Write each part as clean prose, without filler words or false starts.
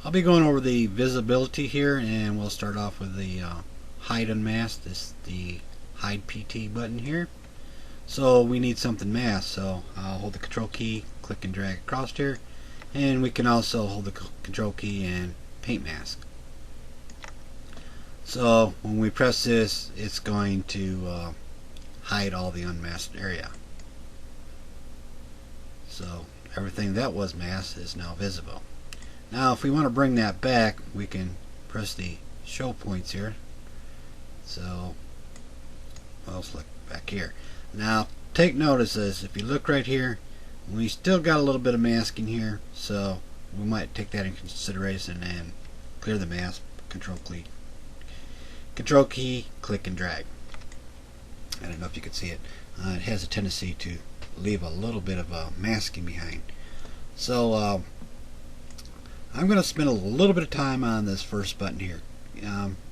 I'll be going over the visibility here, and we'll start off with the hide unmask. This is the hide PT button here. So we need something masked, so I'll hold the control key, click and drag across here, and we can also hold the control key and paint mask. So when we press this, it's going to hide all the unmasked area. So everything that was masked is now visible. Now if we want to bring that back, we can press the show points here. So I'll select back here. Now take notice as if you look right here, we still got a little bit of masking here, so we might take that in consideration and clear the mask. Control key, click and drag. I don't know if you can see it. It has a tendency to leave a little bit of masking behind. So I'm going to spend a little bit of time on this first button here.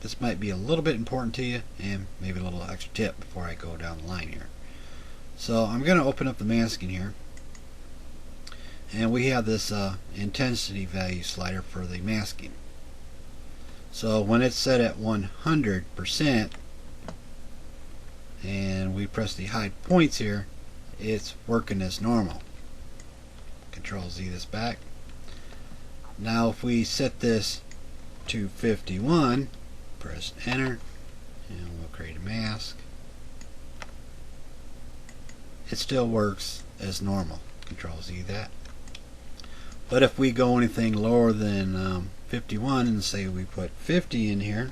This might be a little bit important to you, and maybe a little extra tip before I go down the line here. So I'm going to open up the masking here, and we have this intensity value slider for the masking. So when it's set at 100% and we press the hide points here, it's working as normal. Control Z this back. Now if we set this to 51, press enter, and we'll create a mask. It still works as normal. Control Z that. But if we go anything lower than 51 and say we put 50 in here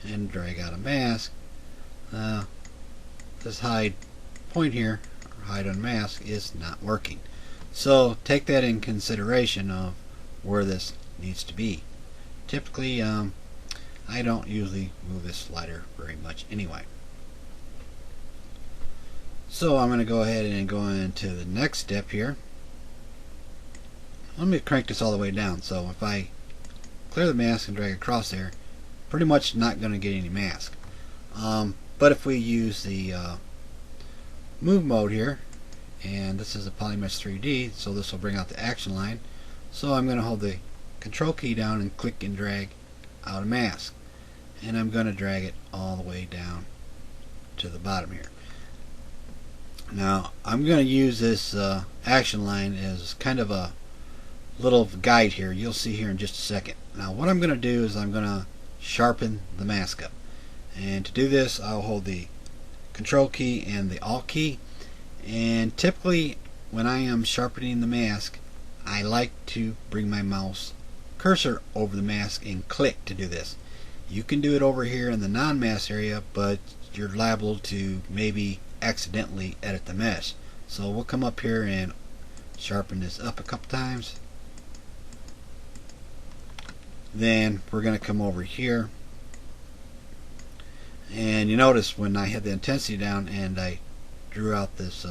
and drag out a mask, this hide point here, or hide unmask, is not working. So take that in consideration of where this needs to be. Typically I don't usually move this slider very much anyway. So I'm going to go ahead and go into the next step here. Let me crank this all the way down, so if I clear the mask and drag across there, pretty much not going to get any mask. But if we use the move mode here, and this is a polymesh 3D, so this will bring out the action line. So I'm going to hold the control key down and click and drag out a mask, and I'm going to drag it all the way down to the bottom here. Now I'm going to use this action line as kind of a little guide here. You'll see here in just a second. Now what I'm going to do is I'm going to sharpen the mask up, and to do this I'll hold the control key and the alt key, and typically when I am sharpening the mask I like to bring my mouse cursor over the mask and click to do this. You can do it over here in the non-mask area, but you're liable to maybe accidentally edit the mesh. So we'll come up here and sharpen this up a couple times. Then we're going to come over here, and you notice when I had the intensity down and I drew out this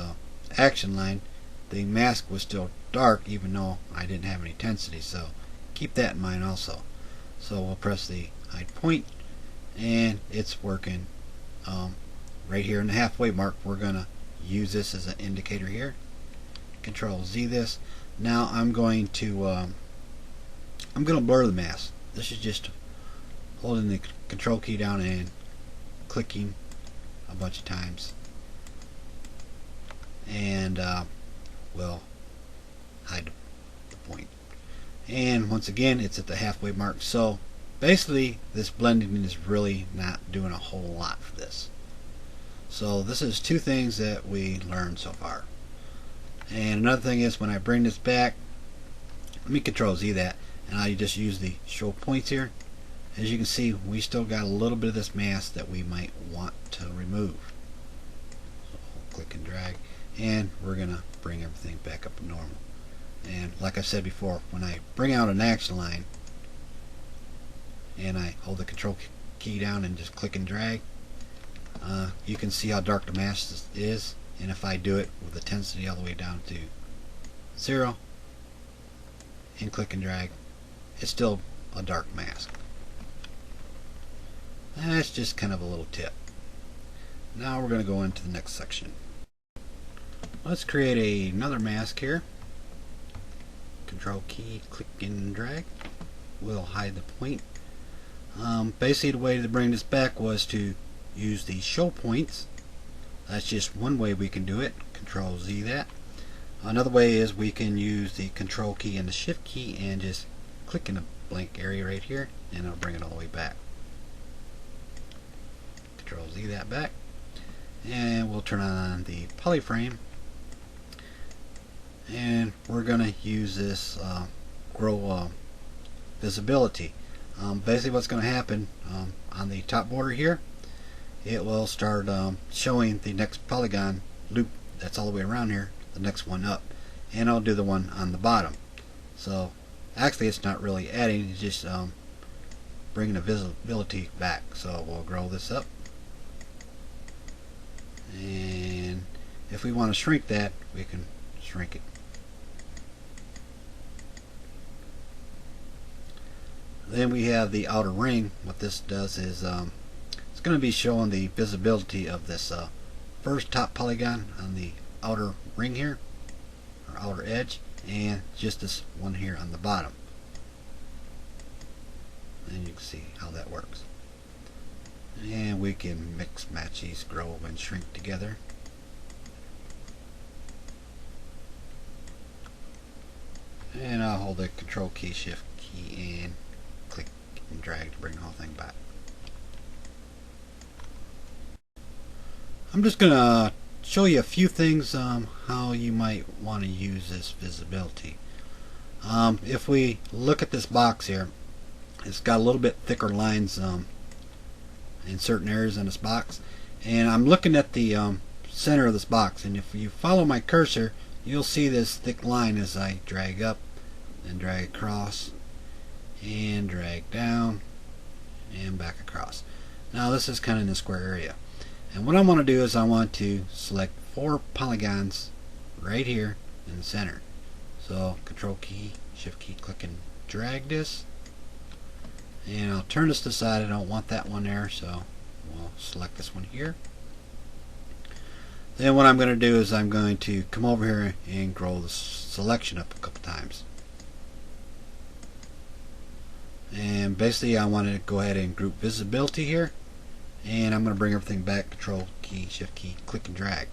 action line, the mask was still dark even though I didn't have any intensity, so keep that in mind also. So we'll press the hide point, and it's working right here in the halfway mark. We're going to use this as an indicator here. Control Z this. Now I'm going to blur the mask. This is just holding the control key down and clicking a bunch of times, and we'll hide the point. And once again it's at the halfway mark. So basically this blending is really not doing a whole lot for this. So this is two things that we learned so far. And another thing is when I bring this back, let me control Z that, and I just use the show points here. As you can see, we still got a little bit of this mask that we might want to remove. So click and drag, and we're going to bring everything back up to normal. And like I said before, when I bring out an action line and I hold the control key down and just click and drag, you can see how dark the mask is. And if I do it with the intensity all the way down to 0 and click and drag, it's still a dark mask. That's just kind of a little tip. Now we're going to go into the next section. Let's create another mask here. Control key, click and drag. We'll hide the point. Basically the way to bring this back was to use the show points. That's just one way we can do it. Control Z that. Another way is we can use the control key and the shift key and just click in a blank area right here and it'll bring it all the way back. Control Z that back. And we'll turn on the polyframe. And we're going to use this grow visibility. Basically what's going to happen on the top border here, it will start showing the next polygon loop that's all the way around here, the next one up, and I'll do the one on the bottom. So actually it's not really adding, it's just bringing the visibility back. So we'll grow this up, and if we want to shrink that, we can shrink it. Then we have the outer ring. What this does is it's going to be showing the visibility of this first top polygon on the outer ring here, or outer edge, and just this one here on the bottom. And you can see how that works. And we can mix, match these, grow and shrink together. And I'll hold the control key, shift key, and click and drag to bring the whole thing back. I'm just going to show you a few things how you might want to use this visibility. If we look at this box here, it's got a little bit thicker lines in certain areas in this box, and I'm looking at the center of this box, and if you follow my cursor you'll see this thick line as I drag up and drag across and drag down and back across. Now this is kind of in the square area, and what I want to do is I want to select 4 polygons right here in the center. So control key, shift key, click and drag this, and I'll turn this to the side. I don't want that one there, so we'll select this one here. Then what I'm going to do is I'm going to come over here and grow the selection up a couple times. And basically I want to go ahead and group visibility here, and I'm going to bring everything back, control key, shift key, click and drag.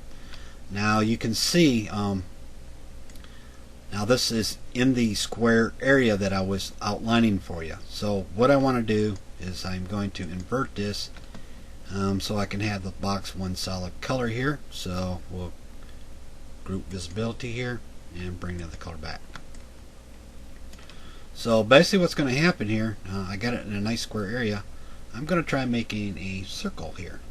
Now you can see now this is in the square area that I was outlining for you. So what I want to do is I'm going to invert this so I can have the box one solid color here. So we'll group visibility here and bring the other color back. So basically what's going to happen here, I got it in a nice square area. I'm going to try making a circle here.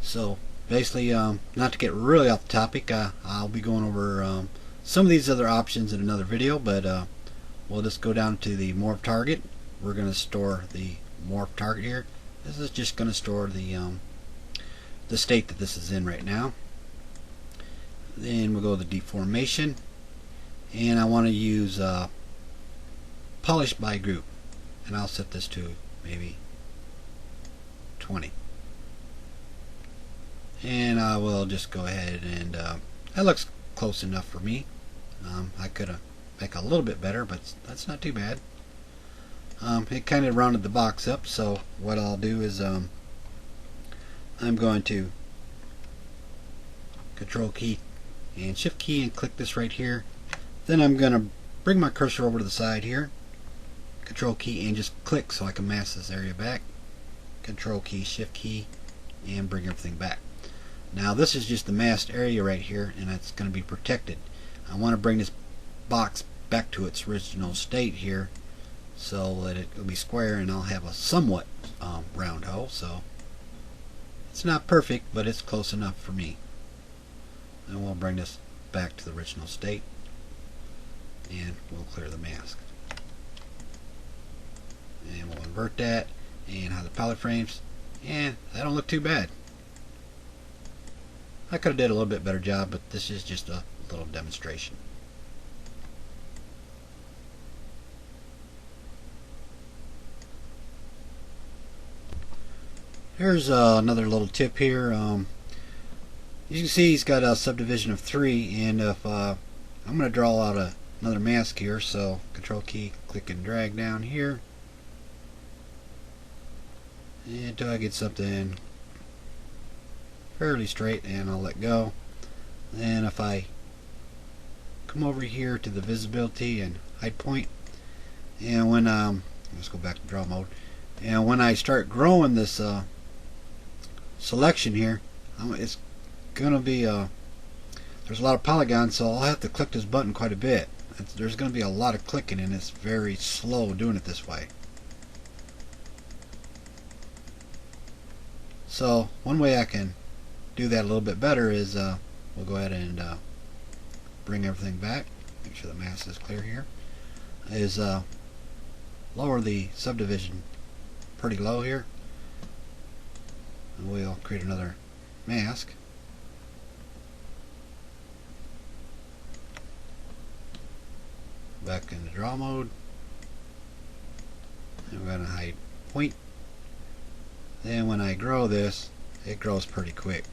So basically, not to get really off the topic, I'll be going over some of these other options in another video, but we'll just go down to the morph target. We're going to store the morph target here. This is just going to store the state that this is in right now. Then we'll go to the deformation, and I want to use polish by group, and I'll set this to maybe 20. And I will just go ahead and that looks close enough for me. I could make a little bit better, but that's not too bad. It kind of rounded the box up, so what I'll do is I'm going to control key and shift key and click this right here. Then I'm going to bring my cursor over to the side here, control key and just click so I can mask this area back, control key, shift key, and bring everything back. Now this is just the masked area right here, and it's going to be protected. I want to bring this box back to its original state here so that it will be square, and I'll have a somewhat round hole. So it's not perfect, but it's close enough for me. And we'll bring this back to the original state, and we'll clear the mask. And we'll invert that and hide the palette frames, and that don't look too bad. I could have did a little bit better job, but this is just a little demonstration. Here's another little tip here. You can see he's got a subdivision of 3, and if I'm going to draw out a another mask here, so control key, click and drag down here until I get something fairly straight, and I'll let go. And if I come over here to the visibility and hide point, and when let's go back to draw mode, and when I start growing this selection here, it's gonna be there's a lot of polygons, so I'll have to click this button quite a bit. There's going to be a lot of clicking, and it's very slow doing it this way. So one way I can do that a little bit better is we'll go ahead and bring everything back, make sure the mask is clear here, is lower the subdivision pretty low here, and we'll create another mask. Back into draw mode, and we're going to hide point. Then when I grow this, it grows pretty quick.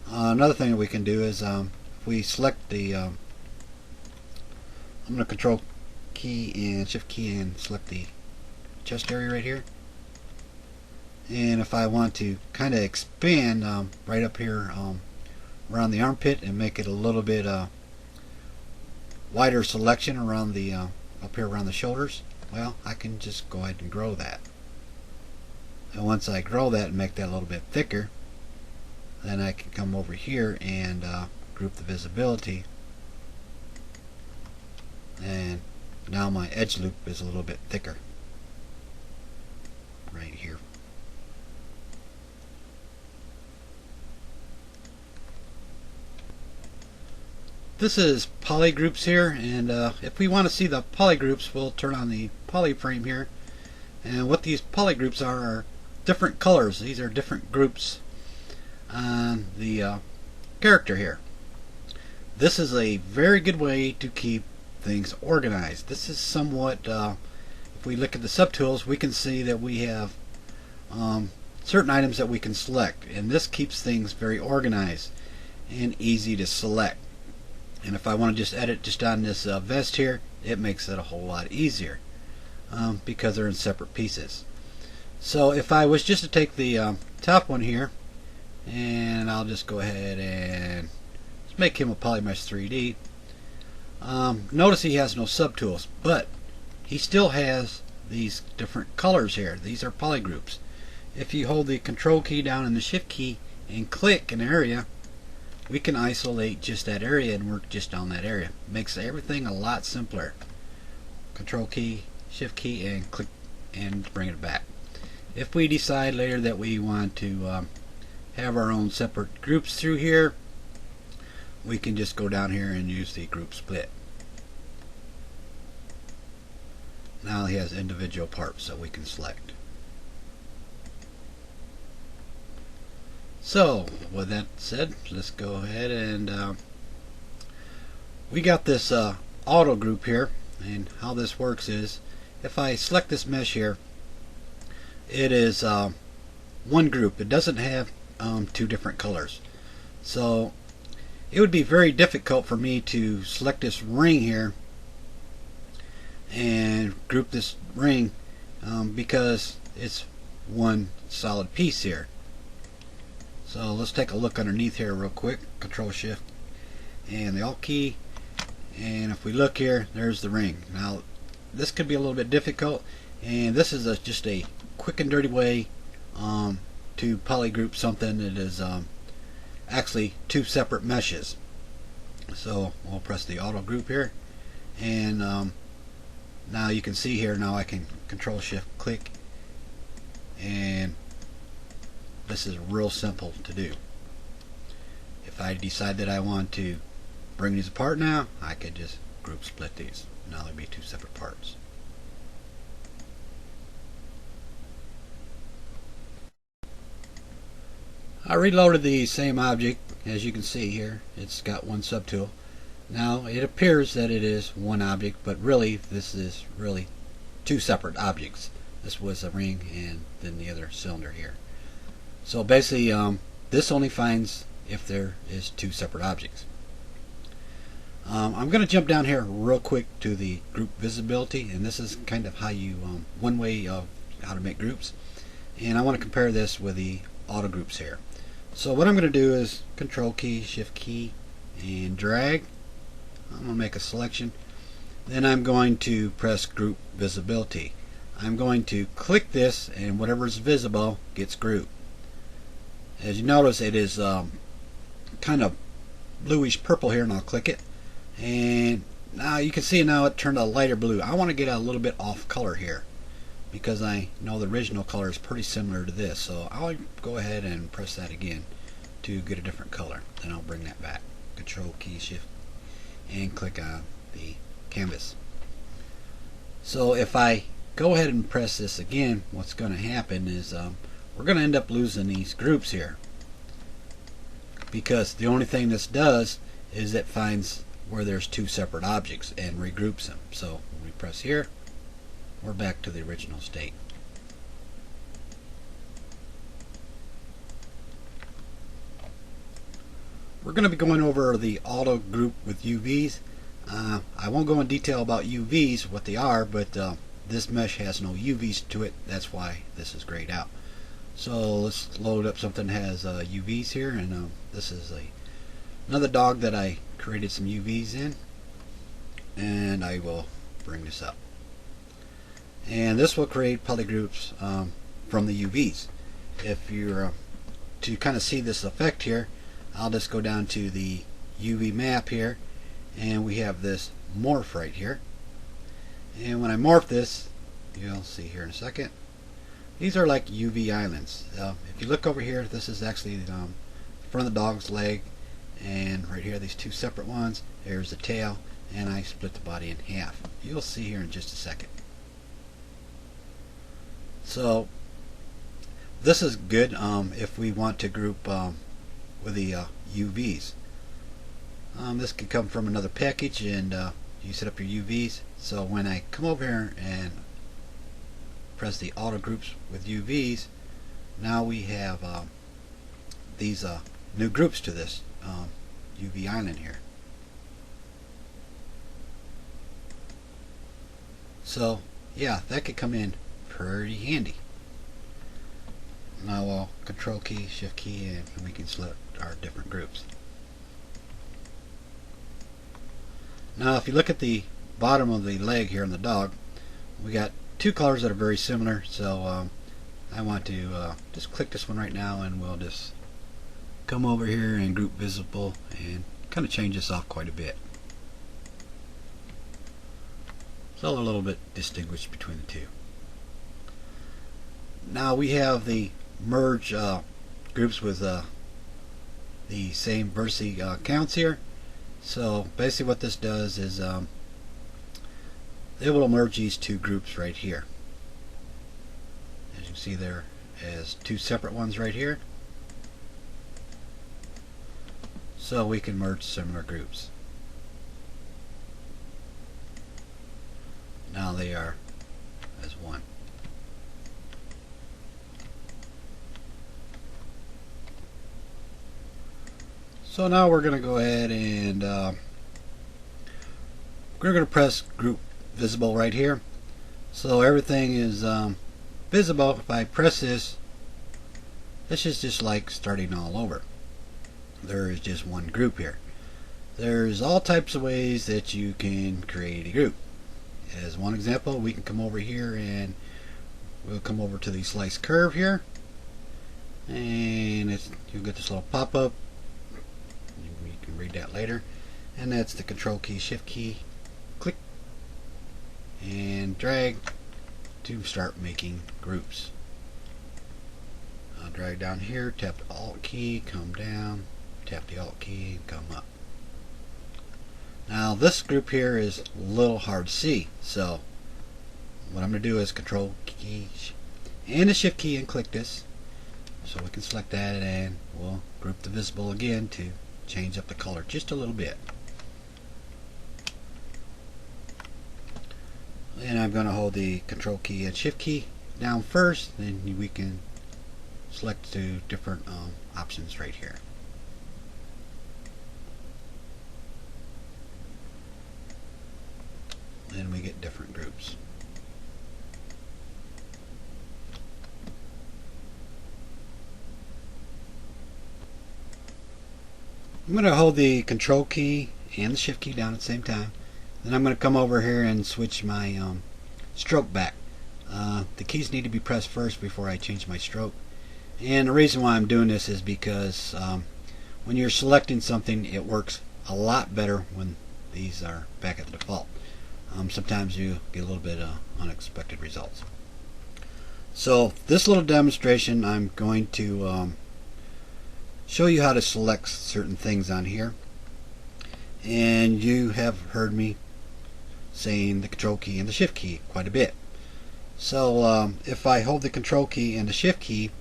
Another thing that we can do is if we select the I'm going to control key and shift key and select the chest area right here. And if I want to kind of expand right up here around the armpit and make it a little bit wider selection around the up here around the shoulders, well, I can just go ahead and grow that. And once I grow that and make that a little bit thicker, then I can come over here and group the visibility, and now my edge loop is a little bit thicker right here. This is poly groups here, and if we want to see the poly groups, we'll turn on the poly frame here, and what these poly groups are different colors. These are different groups on the character here. This is a very good way to keep things organized. This is somewhat if we look at the subtools, we can see that we have certain items that we can select, and this keeps things very organized and easy to select. And if I want to just edit just on this vest here, it makes it a whole lot easier because they're in separate pieces. So if I was just to take the top one here, and I'll just go ahead and make him a Polymesh 3D. Notice he has no subtools, but he still has these different colors here. These are polygroups. If you hold the control key down and the shift key and click an area, we can isolate just that area and work just on that area. Makes everything a lot simpler. Control key, shift key, and click and bring it back. If we decide later that we want to have our own separate groups through here, we can just go down here and use the group split. Now he has individual parts that we can select. So with that said, let's go ahead and we got this auto group here, and how this works is if I select this mesh here, it is one group. It doesn't have two different colors. So it would be very difficult for me to select this ring here and group this ring because it's one solid piece here. So let's take a look underneath here real quick. Control Shift and the Alt key, and if we look here, there's the ring. Now this could be a little bit difficult, and this is just a quick and dirty way to polygroup something that is actually two separate meshes. So we'll press the auto group here, and now you can see here, now I can Control Shift click, and this is real simple to do. If I decide that I want to bring these apart now, I could just group split these. Now there'll be two separate parts. I reloaded the same object. As you can see here, it's got one subtool. Now it appears that it is one object, but really this is really two separate objects. This was a ring and then the other cylinder here. So basically This only finds if there is two separate objects. I'm going to jump down here real quick to the group visibility, and this is kind of how you one way of how to make groups, and I want to compare this with the auto groups here. So what I'm going to do is Control key, Shift key, and drag. I'm going to make a selection. Then I'm going to press group visibility. I'm going to click this, and whatever is visible gets grouped. As you notice, it is kind of bluish purple here, and I'll click it, and now you can see now it turned a lighter blue. I want to get a little bit off color here because I know the original color is pretty similar to this, so I'll go ahead and press that again to get a different color. Then I'll bring that back. Control key, Shift, and click on the canvas. So if I go ahead and press this again, what's going to happen is we're going to end up losing these groups here, because the only thing this does is it finds where there's two separate objects and regroups them. So when we press here, we're back to the original state. We're going to be going over the auto group with UVs. I won't go in detail about UVs, what they are, but this mesh has no UVs to it. That's why this is grayed out. So let's load up something that has UVs here, and this is another dog that I created some UVs in, and I will bring this up, and this will create polygroups from the UVs. If you're to kind of see this effect here, I'll just go down to the UV map here, and we have this morph right here, and when I morph this, you'll see here in a second, these are like UV islands. If you look over here, this is actually the front of the dog's leg, and right here these two separate ones. There's the tail, and I split the body in half. You'll see here in just a second. So this is good if we want to group with the UVs. This can come from another package, and you set up your UVs. So when I come over here and press the auto groups with UVs, now we have these new groups to this UV island here. So yeah, that could come in pretty handy. Now I'll Control key, Shift key, and we can select our different groups. Now if you look at the bottom of the leg here on the dog, we got two colors that are very similar, so I want to just click this one right now, and we'll just come over here and group visible and kind of change this off quite a bit. So a little bit distinguished between the two. Now we have the merge groups with the same versi counts here. So basically what this does is it will merge these two groups right here. As you can see, there as two separate ones right here. So we can merge similar groups. Now they are as one. So now we're going to go ahead and we're going to press group visible right here. So everything is visible. If I press this, this is just like starting all over. There is just one group here. There's all types of ways that you can create a group. As one example, we can come over here and we'll come over to the slice curve here, and you'll get this little pop-up. You can read that later, and that's the Control key, Shift key, click and drag to start making groups. I'll drag down here, tap the Alt key, come down, tap the Alt key, and come up. Now this group here is a little hard to see, so what I'm going to do is Control key and the Shift key and click this, so we can select that, and we'll group the visible again to change up the color just a little bit. And I'm going to hold the Control key and Shift key down first, then we can select two different options right here. And we get different groups. I'm going to hold the control key and the shift key down at the same time. Then I'm going to come over here and switch my stroke back. The keys need to be pressed first before I change my stroke. And the reason why I'm doing this is because when you're selecting something, it works a lot better when these are back at the default. Sometimes you get a little bit of unexpected results. So this little demonstration, I'm going to show you how to select certain things on here. And you have heard me saying the control key and the shift key quite a bit. So if I hold the control key and the shift key,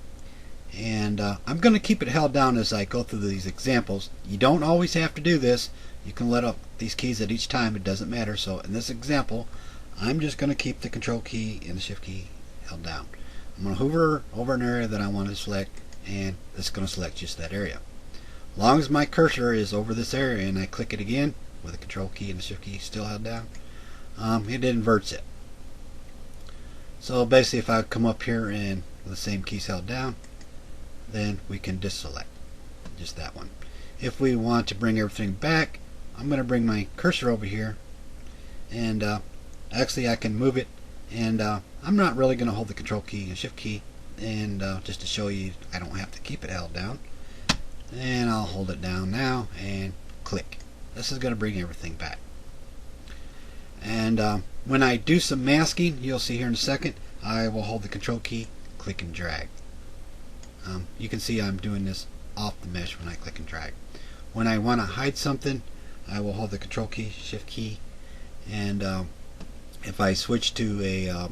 and I'm going to keep it held down as I go through these examples. You don't always have to do this. You can let up these keys at each time. It doesn't matter. So in this example, I'm just going to keep the control key and the shift key held down. I'm going to hover over an area that I want to select, and it's going to select just that area. As long as my cursor is over this area and I click it again with the control key and the shift key still held down, it inverts it. So basically, if I come up here and with the same keys held down, then we can deselect just that one. If we want to bring everything back, I'm going to bring my cursor over here, and actually I can move it, and I'm not really going to hold the control key and shift key, and just to show you I don't have to keep it held down, and I'll hold it down now and click. This is going to bring everything back. And when I do some masking, you'll see here in a second, I will hold the control key, click and drag. You can see I'm doing this off the mesh when I click and drag. When I want to hide something, I will hold the control key, shift key, and if I switch to a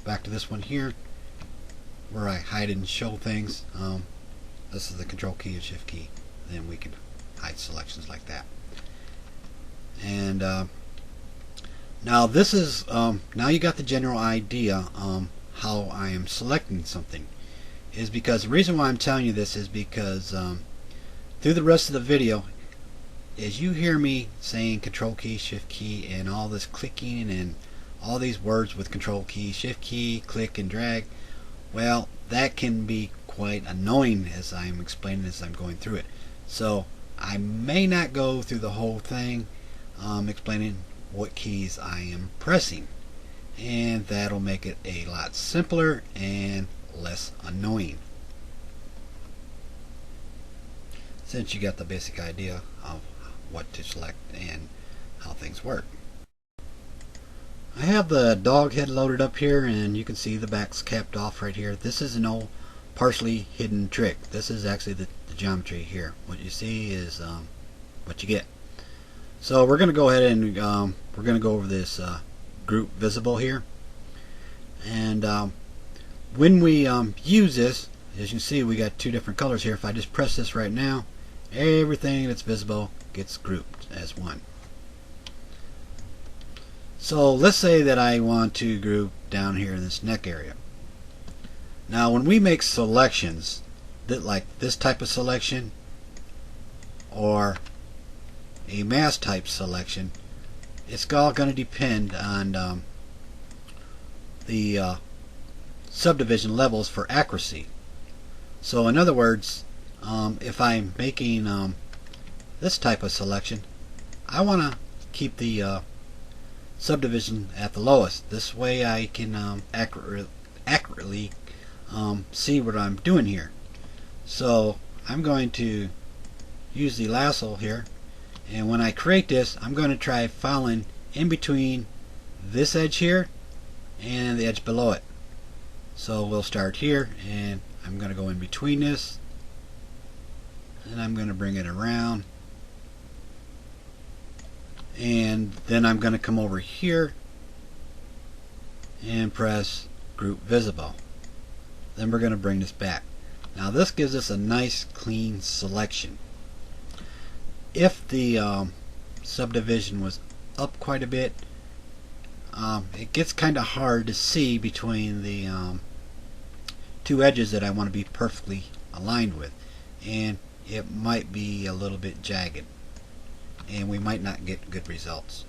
back to this one here where I hide and show things, this is the control key and shift key, then we can hide selections like that. And now this is now you got the general idea how I am selecting something. Is because the reason why I'm telling you this is because through the rest of the video, as you hear me saying control key, shift key, and all this clicking and all these words with control key, shift key, click and drag, well, that can be quite annoying as I'm explaining as I'm going through it. So I may not go through the whole thing explaining what keys I am pressing, and that'll make it a lot simpler and less annoying, since you got the basic idea of what to select and how things work. I have the dog head loaded up here, and you can see the back's capped off right here. This is an old partially hidden trick. This is actually the geometry here. What you see is what you get. So we're going to go ahead and we're going to go over this group visible here, and when we use this, as you can see, we got two different colors here. If I just press this right now, everything that's visible gets grouped as one. So let's say that I want to group down here in this neck area. Now when we make selections like this type of selection or a mask type selection, it's all going to depend on the subdivision levels for accuracy. So in other words, if I'm making this type of selection, I want to keep the subdivision at the lowest. This way I can accurately see what I'm doing here. So I'm going to use the lasso here, and when I create this, I'm going to try following in between this edge here and the edge below it. So we'll start here, and I'm going to go in between this, and I'm going to bring it around, and then I'm going to come over here and press group visible. Then we're going to bring this back. Now this gives us a nice clean selection. If the subdivision was up quite a bit, it gets kind of hard to see between the two edges that I want to be perfectly aligned with, and it might be a little bit jagged and we might not get good results.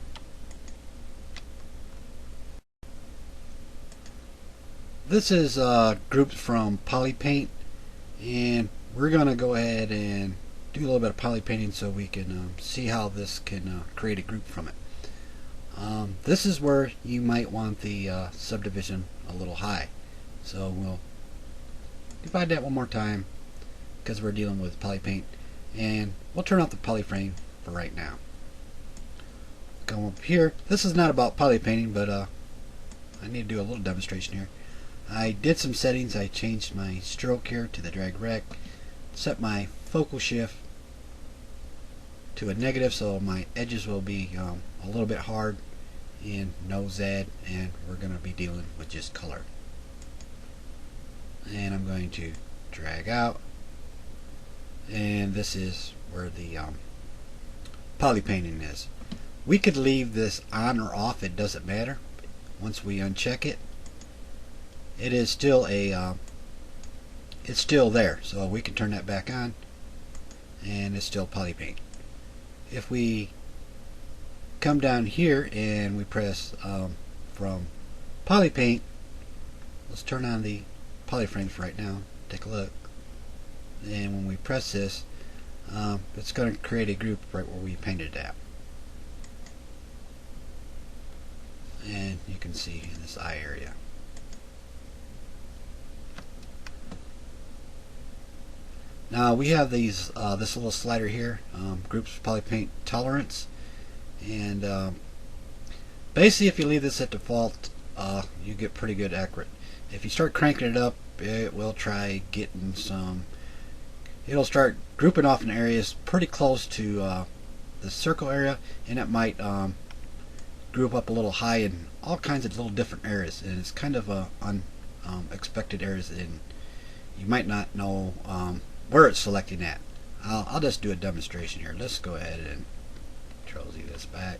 This is groups from Polypaint, and we're going to go ahead and do a little bit of poly painting so we can see how this can create a group from it. This is where you might want the subdivision a little high. So we'll divide that one more time because we're dealing with Polypaint, and we'll turn off the polyframe for right now. Go up here. This is not about poly painting, but I need to do a little demonstration here. I did some settings. I changed my stroke here to the drag rec, set my focal shift to a negative so my edges will be a little bit hard and no Z, and we're going to be dealing with just color. And I'm going to drag out, and this is where the poly painting is. We could leave this on or off, it doesn't matter. Once we uncheck it, it is still a it's still there, so we can turn that back on and it's still Polypaint. If we come down here and we press from Polypaint, let's turn on the polyframes for right now, take a look, and when we press this, it's going to create a group right where we painted it at. And you can see in this eye area. Now we have these this little slider here, groups Polypaint tolerance, and basically if you leave this at default, you get pretty good accurate. If you start cranking it up, it will try getting some. It'll start grouping off in areas pretty close to the circle area, and it might group up a little high in all kinds of little different areas, and it's kind of unexpected areas, and you might not know where it's selecting at. I'll just do a demonstration here. Let's go ahead and Control Z this back.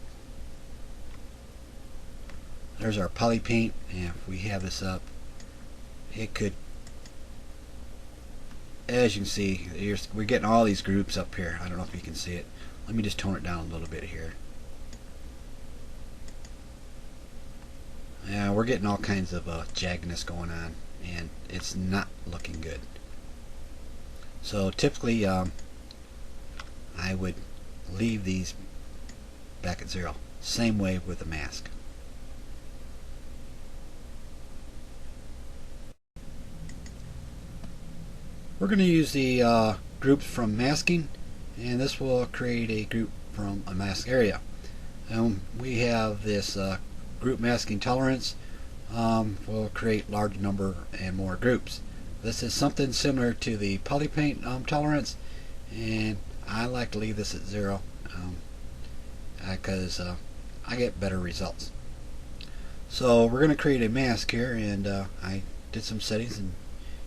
There's our Polypaint, and if we have this up, it could, as you can see, we're getting all these groups up here. I don't know if you can see it. Let me just tone it down a little bit here. Yeah, we're getting all kinds of jaggedness going on, and it's not looking good. So typically I would leave these back at 0. Same way with the mask. We're going to use the groups from masking, and this will create a group from a mask area. We have this group masking tolerance. Will create large number and more groups. This is something similar to the Polypaint tolerance, and I like to leave this at 0 because I get better results. So we're going to create a mask here, and I did some settings and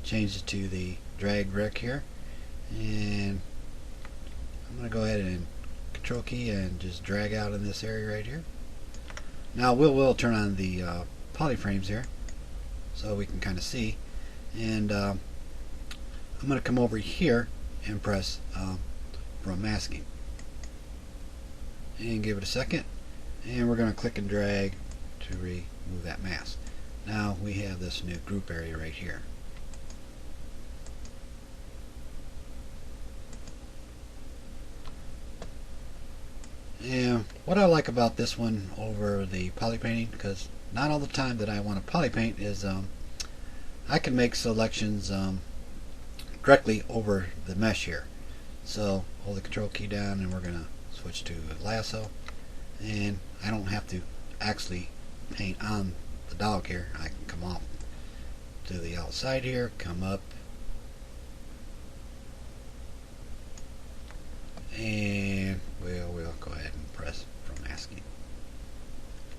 changed it to the drag rec here, and I'm going to go ahead and Control key and just drag out in this area right here. Now we'll turn on the polyframes here so we can kind of see, and I'm going to come over here and press from masking and give it a second, and we're going to click and drag to remove that mask. Now we have this new group area right here. And what I like about this one over the poly painting, because not all the time that I want to poly paint, is I can make selections directly over the mesh here. So hold the Control key down, and we're going to switch to lasso, and I don't have to actually paint on the dog here. I can come off to the outside here, come up, and we'll go ahead and press from masking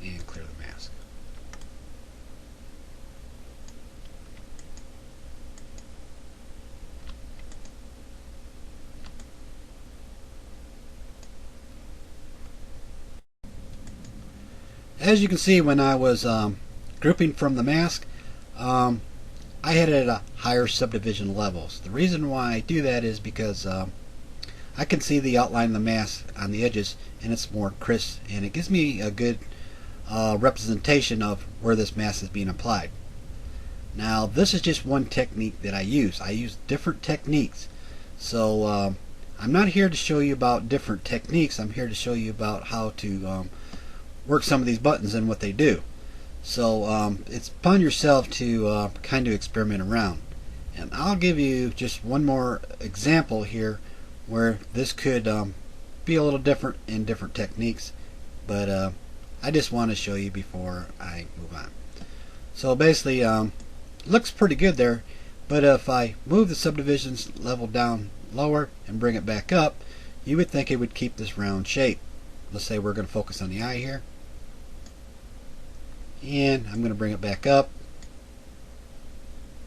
and clear the mask. As you can see, when I was grouping from the mask, I had it at a higher subdivision levels. The reason why I do that is because I can see the outline of the mask on the edges, and it's more crisp, and it gives me a good representation of where this mask is being applied. Now this is just one technique that I use. I use different techniques. So I'm not here to show you about different techniques. I'm here to show you about how to work some of these buttons and what they do. So it's upon yourself to kind of experiment around. And I'll give you just one more example here where this could be a little different in different techniques, but I just want to show you before I move on. So basically looks pretty good there, but if I move the subdivisions level down lower and bring it back up, you would think it would keep this round shape. Let's say we're going to focus on the eye here, and I'm going to bring it back up.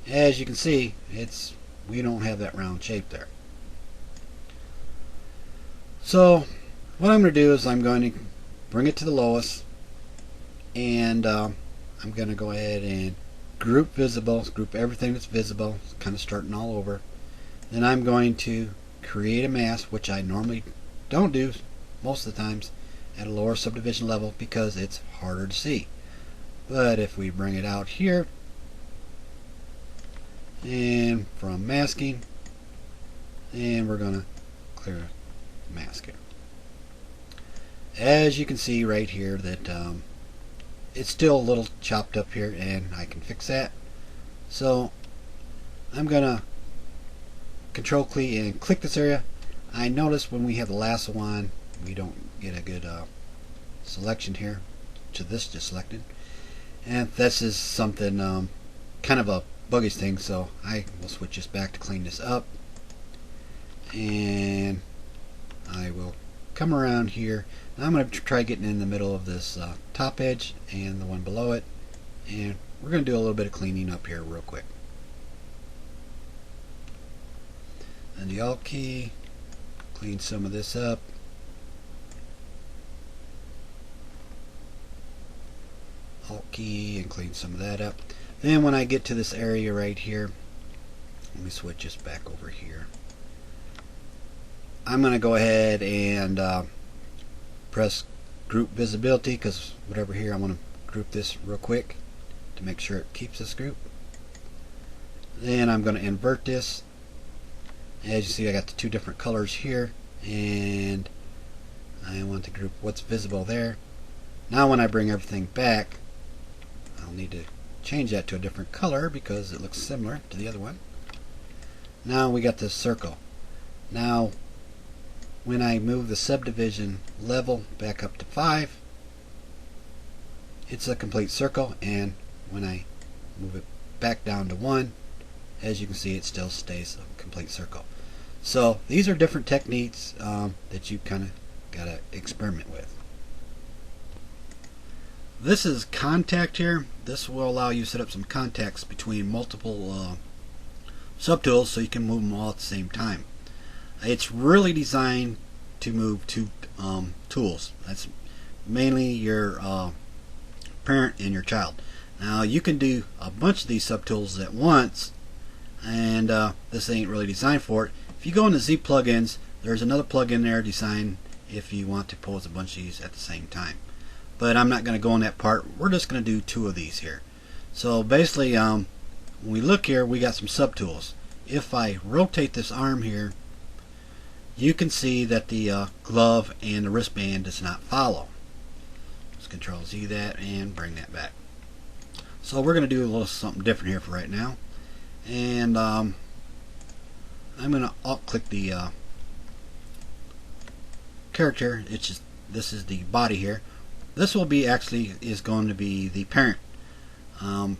As you can see, we don't have that round shape there. So what I'm going to do is I'm going to bring it to the lowest, and I'm going to go ahead and group visible, group everything that's visible, kind of starting all over. Then I'm going to create a mask, which I normally don't do most of the times at a lower subdivision level because it's harder to see. But if we bring it out here, and from masking, and we're going to clear the mask here. As you can see right here that it's still a little chopped up here, and I can fix that. So I'm going to control key and click this area. I notice when we have the lasso on, we don't get a good selection here to this just selected, and this is something kind of a buggish thing, so I will switch this back to clean this up, and I will come around here. Now I'm going to try getting in the middle of this top edge and the one below it, and we're going to do a little bit of cleaning up here real quick. And the Alt key, clean some of this up. Alt key and clean some of that up. Then when I get to this area right here, let me switch this back over here. I'm going to go ahead and press group visibility, because whatever here, I want to group this real quick to make sure it keeps this group. Then I'm going to invert this. As you see, I got the two different colors here, and I want to group what's visible there. Now when I bring everything back, I'll need to change that to a different color because it looks similar to the other one. Now we got this circle. Now when I move the subdivision level back up to 5, it's a complete circle, and when I move it back down to 1, as you can see, it still stays a complete circle. So these are different techniques that you kind of got to experiment with. This is contact here. This will allow you to set up some contacts between multiple subtools so you can move them all at the same time. It's really designed to move two tools. That's mainly your parent and your child. Now you can do a bunch of these subtools at once, and this ain't really designed for it. If you go into Z plugins, there's another plugin there designed if you want to pose a bunch of these at the same time. But I'm not going to go on that part. We're just going to do 2 of these here. So basically, when we look here, we got some subtools. If I rotate this arm here, you can see that the glove and the wristband does not follow. Let's Control Z that and bring that back. So we're going to do a little something different here for right now. And I'm going to alt click the character. It's just, this is the body here. This will be is going to be the parent, and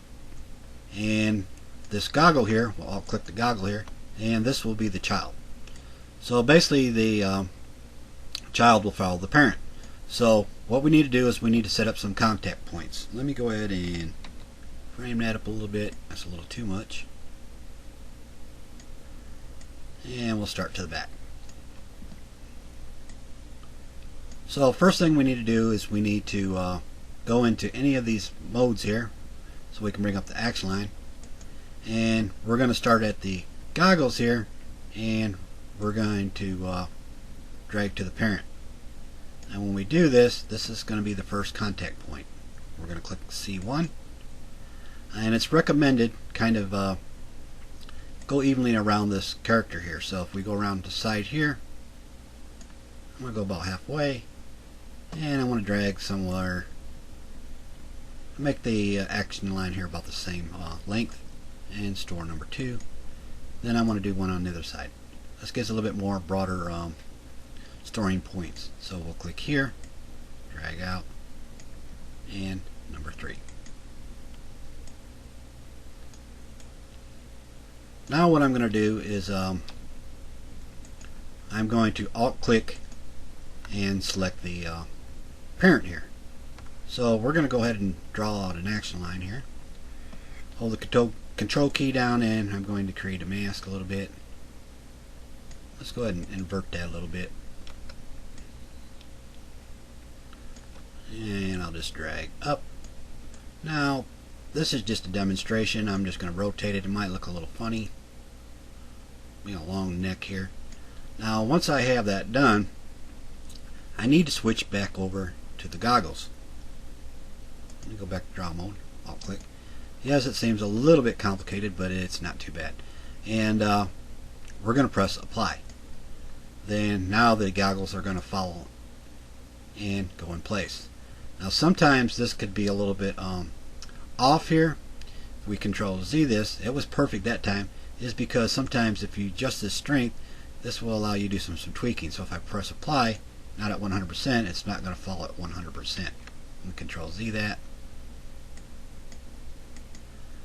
this goggle here, well, I'll click the goggle here, and this will be the child. So basically the child will follow the parent. So what we need to do is we need to set up some contact points. Let me go ahead and frame that up a little bit. That's a little too much, and we'll start to the back. So first thing we need to do is we need to go into any of these modes here, so we can bring up the action line, and we're going to start at the goggles here, and we're going to drag to the parent. And when we do this, this is going to be the first contact point. We're going to click C1, and it's recommended kind of go evenly around this character here. So if we go around the side here, I'm going to go about halfway, and I want to drag somewhere, make the action line here about the same length, and store number 2. Then I want to do one on the other side. This gives a little bit more broader storing points. So we'll click here, drag out, and number 3. Now what I'm going to do is I'm going to alt click and select the parent here. So we're going to go ahead and draw out an action line here. Hold the control key down, and I'm going to create a mask a little bit. Let's go ahead and invert that a little bit. And I'll just drag up. Now this is just a demonstration. I'm just going to rotate it. It might look a little funny. Long neck here. Now once I have that done, I need to switch back over to the goggles. Let me go back to draw mode. Alt click. Yes, it seems a little bit complicated, but it's not too bad. And we're going to press apply. Then now the goggles are going to follow and go in place. Now sometimes this could be a little bit off here. If we control Z this, it was perfect that time, is because sometimes if you adjust the strength, this will allow you to do some tweaking. So if I press apply, not at 100%, it's not going to follow at 100%. And control Z that.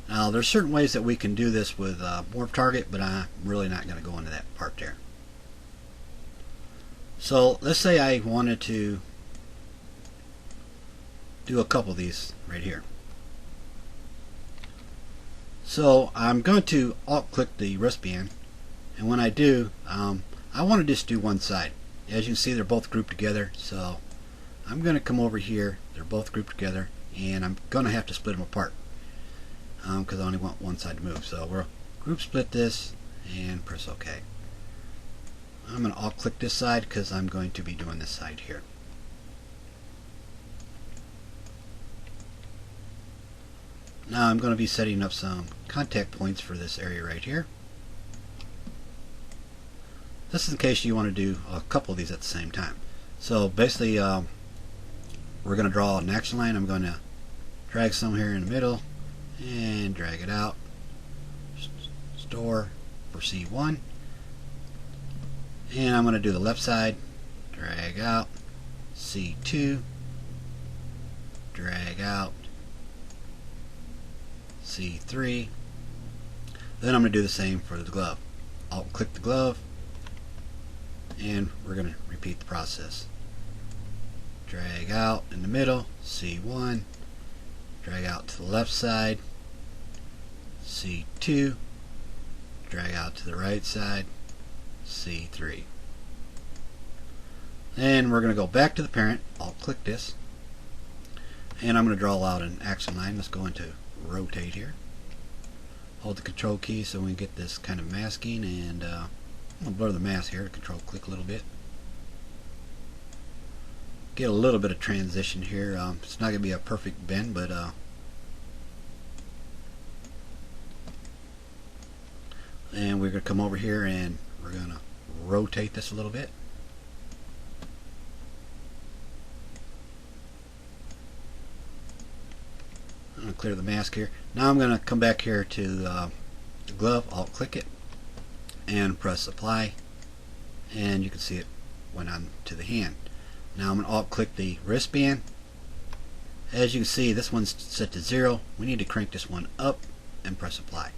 Now there's certain ways that we can do this with Morph Target, but I'm really not going to go into that part there. So let's say I wanted to do a couple of these right here. So I'm going to alt click the wristband, and when I do, I want to just do one side. As you can see, they're both grouped together, so I'm going to come over here. They're both grouped together, and I'm going to have to split them apart because I only want one side to move. So we'll group split this and press OK. I'm going to alt click this side because I'm going to be doing this side here. Now I'm going to be setting up some contact points for this area right here. This is in case you want to do a couple of these at the same time. So basically we're going to draw an action line. I'm going to drag some here in the middle and drag it out. Store for C1. And I'm going to do the left side, drag out, C2, drag out, C3. Then I'm going to do the same for the glove. Alt click the glove, and we're going to repeat the process. Drag out in the middle, C1, drag out to the left side, C2, drag out to the right side, C3. And we're going to go back to the parent, alt click this, and I'm going to draw out an action line. Let's go into rotate here. Hold the control key so we can get this kind of masking, and I'm going to blur the mask here, control click a little bit. Get a little bit of transition here. It's not going to be a perfect bend, but and we're going to come over here and we're going to rotate this a little bit. I'm going to clear the mask here. Now I'm going to come back here to the glove, alt click it, and press apply, and you can see it went on to the hand. Now I'm going to alt click the wristband. As you can see, this one's set to 0. We need to crank this one up and press apply.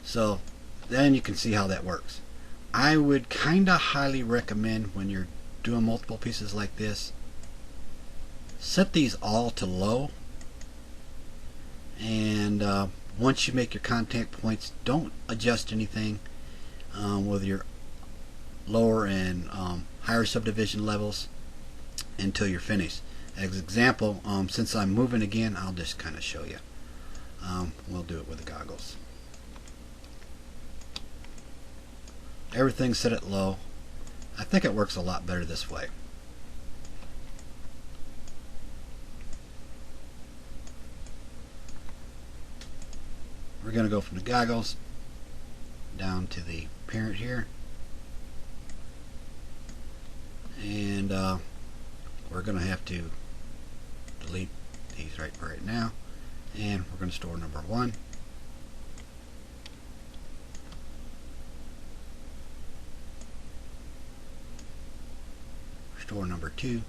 So then you can see how that works. I would kind of highly recommend, when you're doing multiple pieces like this, set these all to low, and once you make your contact points, don't adjust anything with your lower and higher subdivision levels until you're finished. As example, since I'm moving again, I'll just kind of show you. We'll do it with the goggles. Everything's set at low. I think it works a lot better this way. We're going to go from the goggles down to the parent here, and we're going to have to delete these right now, and we're going to store number 1. Store number 2.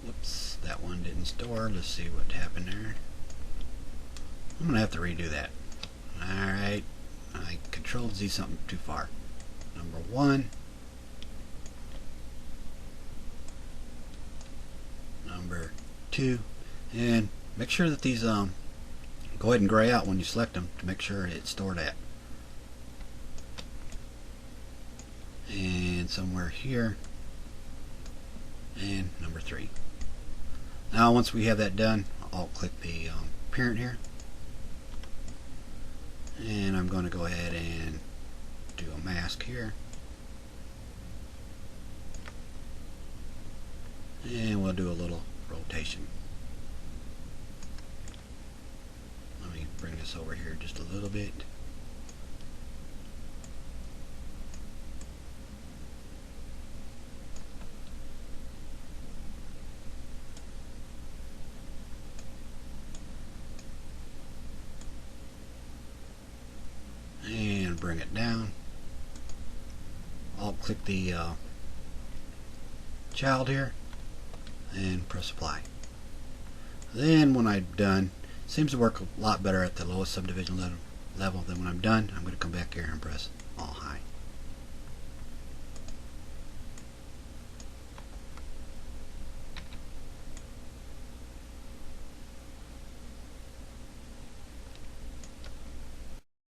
Whoops, that one didn't store. Let's see what happened there. I'm going to have to redo that. Alright, I controlled Z something too far. Number 1. Number 2. And make sure that these go ahead and gray out when you select them to make sure it's stored at. And somewhere here, and number 3. Now once we have that done, I'll click the parent here, and I'm going to go ahead and do a mask here, and we'll do a little rotation. Let me bring this over here just a little bit. And bring it down. I'll click the child here and press apply. Then when I'm done, it seems to work a lot better at the lowest subdivision level than when I'm done. I'm going to come back here and press all high.